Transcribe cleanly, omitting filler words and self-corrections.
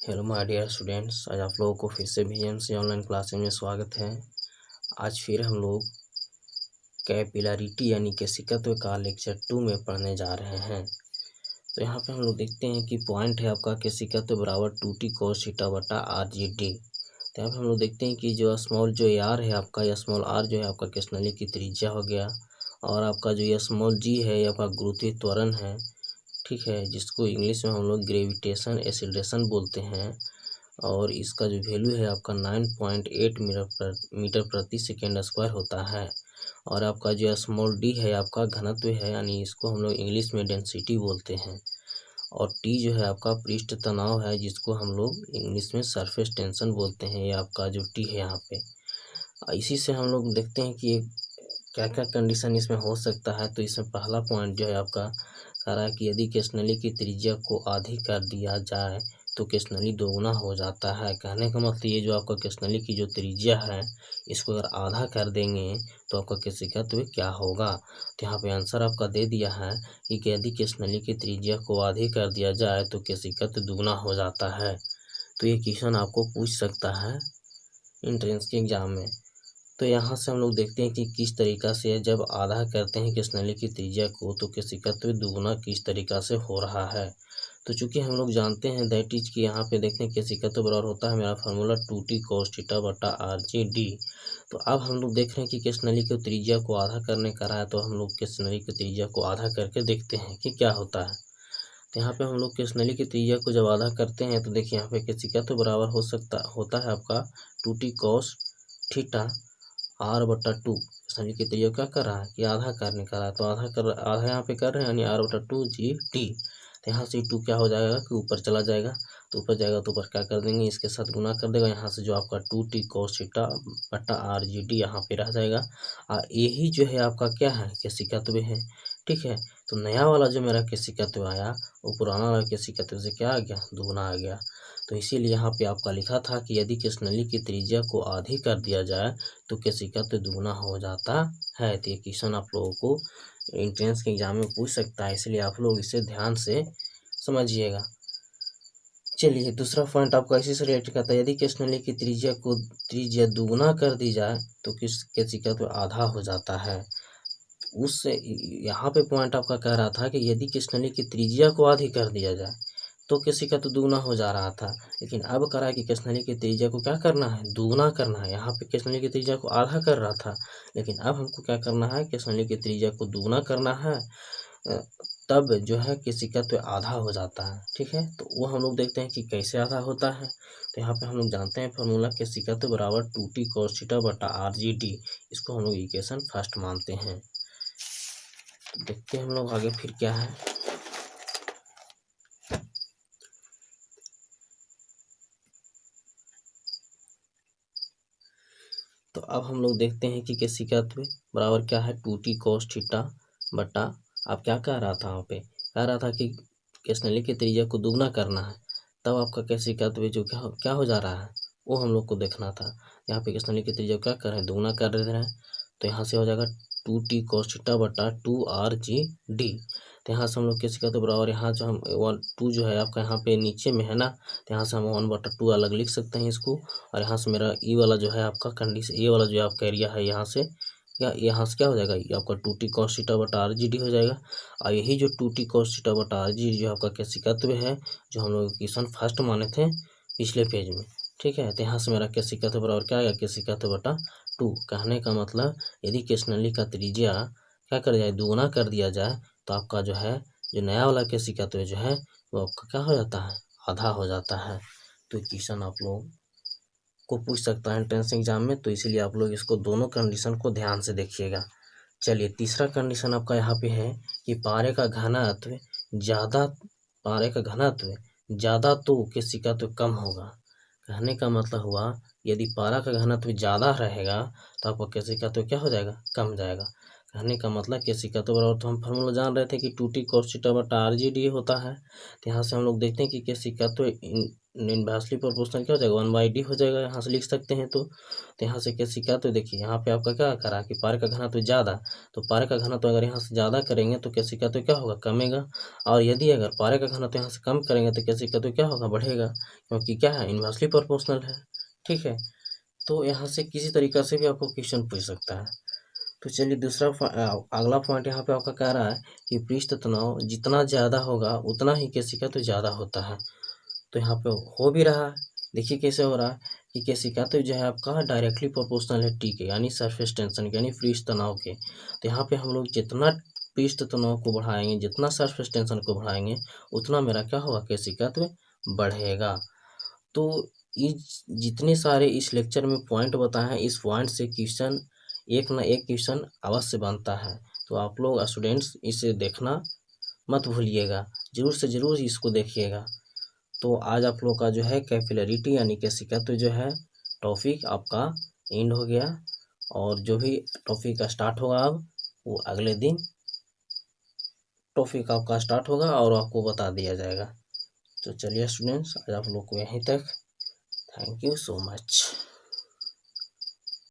Hello my dear students, आज आप लोगों को फिर से VMC ऑनलाइन क्लासेस में स्वागत है। आज फिर हम लोग कैपिलरिटी यानी केशिकत्व का लेक्चर 2 में पढ़ने जा रहे हैं। तो यहाँ पे हम लोग देखते हैं कि पॉइंट है आपका केशिकत्व बराबर 2t cos थीटा बटा RGD। तो यहाँ पे हम लोग देखते हैं कि जो स्मॉल जो आर है आपका, या स्मॉल आर जो है आपका केशनली की त्रिज्या हो गया, और आपका जो ये स्मॉल जी है ये आपका गुरुत्वीय त्वरण है, ठीक है, जिसको इंग्लिश में हम लोग ग्रेविटेशन एक्सीलरेशन बोलते हैं। और इसका जो वैल्यू है आपका 9.8 मीटर प्रति सेकेंड स्क्वायर होता है। और आपका जो स्मॉल डी है आपका घनत्व है, यानी इसको हम लोग इंग्लिश में डेंसिटी बोलते हैं। और टी जो है आपका पृष्ठ तनाव है, जिसको हम लोग इंग्लिश में सरफेस टेंशन बोलते हैं। ये आपका जो टी है यहाँ पे, इसी से हम लोग देखते हैं कि क्या क्या कंडीशन इसमें हो सकता है। तो इसमें पहला पॉइंट जो है आपका कह रहा है कि यदि केशनली की त्रिज्या को आधी कर दिया जाए तो केशनली दोगुना हो जाता है। कहने का मतलब ये जो आपका केशनली की जो त्रिज्या है इसको अगर आधा कर देंगे तो आपका केशिकत्व क्या होगा। तो यहाँ पे आंसर आपका दे दिया है कि यदि केशनली की त्रिज्या को आधी कर दिया जाए तो केशिकत्व दुगना हो जाता है। तो ये क्वेश्चन आपको पूछ सकता है एंट्रेंस के एग्जाम में। तो यहाँ से हम लोग देखते हैं कि किस तरीक़ा से जब आधा करते हैं केशनली की त्रिज्या को तो केशिकत्व दुगुना किस तरीक़ा से हो रहा है। तो चूंकि हम लोग जानते हैं दैट इज कि यहाँ पे देखते हैं केशिकत्व बराबर होता है मेरा फार्मूला 2t cos थीटा बटा RGD। तो अब हम लोग देख रहे हैं कि केशनली की त्रिज्या को आधा करने का रहा है, तो हम लोग केशनली की त्रिज्या को आधा करके देखते हैं कि क्या होता है। तो यहाँ पे हम लोग केशनली की त्रिज्या को जब आधा करते हैं तो देखिए यहाँ पे केशिकत्व बराबर होता है आपका 2t cos थीटा R/2। केशनली की त्रिज्या क्या कर रहा है कि आधा करने का रहा है, तो आधा यहाँ पे कर रहे हैं, यानी R/2GT। तो यहाँ से 2 क्या हो जाएगा कि ऊपर चला जाएगा, तो ऊपर जाएगा तो ऊपर क्या कर देंगे, इसके साथ गुना कर देगा। यहाँ से जो आपका 2t cos थीटा बटा RGD यहाँ पे रह जाएगा। और यही जो है आपका क्या है केशिकत्व है, ठीक है। तो नया वाला जो मेरा केशिकत्व आया वो पुराना वाला केशिकत्व से क्या आ गया, दुगुना आ गया। तो इसीलिए यहाँ पे आपका लिखा था कि यदि केशनली की त्रिज्या को आधी कर दिया जाए तो केशिकत्व दुगुना हो जाता है। तो ये क्वेश्चन आप लोगों को एंट्रेंस के एग्जाम में पूछ सकता है, इसलिए आप लोग इसे ध्यान से समझिएगा। चलिए दूसरा पॉइंट आपका इसी से रिलेटेड करता है, यदि केशनली की त्रिज्या दुगुना कर दी जाए तो केशिकत्व आधा हो जाता है। उससे यहाँ पे पॉइंट आपका कह रहा था कि यदि केशनली की त्रिज्या को आधी कर दिया जाए तो केशिकत्व दुगुना हो जा रहा था, लेकिन अब कह रहा है कि केशनली की त्रिज्या को क्या करना है, दुगुना करना है। यहाँ पे केशनली की त्रिज्या को आधा कर रहा था, लेकिन अब हमको क्या करना है, केशनली की त्रिज्या को दुगुना करना है, तब जो है केशिकत्व आधा हो जाता है, ठीक है। तो वो हम लोग देखते हैं कि कैसे आधा होता है। तो यहाँ पे हम लोग जानते हैं फार्मूला केशिकत्व बराबर 2t cos थीटा बटा RGD। इसको हम लोग इक्वेशन फर्स्ट मानते हैं। तो देखते हैं हम लोग आगे फिर क्या है। तो अब हम लोग देखते हैं कि केशिकत्व बराबर क्या है, 2t cos थीटा बटा, अब क्या कह रहा था वहाँ पे, कह रहा था कि केशनली की त्रिज्या को दुगना करना है, तब आपका केशिकत्व जो क्या हो जा रहा है वो हम लोग को देखना था। यहाँ पे केशनली की त्रिज्या क्या कर रहे हैं, दुगना कर रहे हैं। तो यहाँ से हो जाएगा 2t cos थीटा बटा 2RGD। तो यहाँ से हम लोग केशिकत्व बराबर, यहाँ जो हम 2 जो है आपका यहाँ पे नीचे में है ना, तो यहाँ से हम 1/2 अलग लिख सकते हैं इसको। और यहाँ से मेरा ई वाला जो है आपका कंडीशन, ये वाला जो आपका एरिया है यहाँ से यहाँ से क्या हो जाएगा, ये आपका 2t cos थीटा बटा RGD हो जाएगा। और यही जो 2t cos थीटा बटा RGD जो आपका केशिकत्व है, जो हम लोग क्वेश्चन फर्स्ट माने थे पिछले पेज में, ठीक है। तो यहाँ से मेरा केशिकत्व बराबर क्या आएगा, केशिकत्व बटा 2। कहने का मतलब यदि केशनली का त्रिज्या क्या कर जाए, दुगुना कर दिया जाए, तो आपका जो है जो नया वाला केशिकत्व जो है वो आपका क्या हो जाता है, आधा हो जाता है। तो क्वेश्चन आप लोग को पूछ सकता है एंट्रेंस एग्जाम में, तो इसीलिए आप लोग इसको दोनों कंडीशन को ध्यान से देखिएगा। चलिए तीसरा कंडीशन आपका यहाँ पे है कि पारे का घनत्व ज़्यादा तो केशिकत्व कम होगा। कहने का मतलब हुआ यदि पारा का घनत्व ज़्यादा रहेगा तो आपका केशिकत्व क्या हो जाएगा, कम जाएगा। कहने का मतलब केसिका तो बराबर, तो हम फार्मूला जान रहे थे कि 2t cos थीटा बटा RGD होता है। तो यहाँ से हम लोग देखते हैं कि केसिका तो इनवर्सली प्रोपोर्शनल क्या हो जाएगा, 1/d हो जाएगा, यहाँ से लिख सकते हैं। तो यहाँ से केसिका तो देखिए यहाँ पे आपका क्या करा कि पार का घना तो ज़्यादा, तो पार का घना तो अगर यहाँ से ज़्यादा करेंगे तो केसिका तो क्या होगा, कमेगा। और यदि अगर पार का घना तो यहाँ से कम करेंगे तो केसिका तो क्या होगा, बढ़ेगा, क्योंकि क्या है, इनवर्सली प्रोपोर्शनल है। ठीक है, तो यहाँ से किसी तरीक़ा से भी आपको क्वेश्चन पूछ सकता है। तो चलिए दूसरा अगला पॉइंट यहाँ पे आपका कह रहा है कि पृष्ठ तनाव जितना ज़्यादा होगा उतना ही केसिका तो ज़्यादा होता है। तो यहाँ पे हो भी रहा है, देखिए कैसे हो रहा है कि केसिका तो जो है आपका डायरेक्टली प्रोपोर्शनल है टी के, यानी सरफेस टेंशन के, यानी पृष्ठ तनाव के। तो यहाँ पे हम लोग जितना पृष्ठ तनाव को बढ़ाएंगे, जितना सरफेस टेंशन को बढ़ाएंगे, उतना मेरा क्या होगा, केसिका तो बढ़ेगा। तो इस जितने सारे इस लेक्चर में पॉइंट बताए हैं, इस पॉइंट से क्वेश्चन एक ना एक क्वेश्चन अवश्य बनता है। तो आप लोग स्टूडेंट्स इसे देखना मत भूलिएगा, ज़रूर से ज़रूर इसको देखिएगा। तो आज आप लोग का जो है कैपिलरिटी यानी केसिका तो जो है टॉपिक आपका एंड हो गया, और जो भी टॉपिक स्टार्ट होगा अब वो अगले दिन टॉपिक आपका स्टार्ट होगा और आपको बता दिया जाएगा। तो चलिए स्टूडेंट्स, आज आप लोग को यहीं तक। Thank you so much.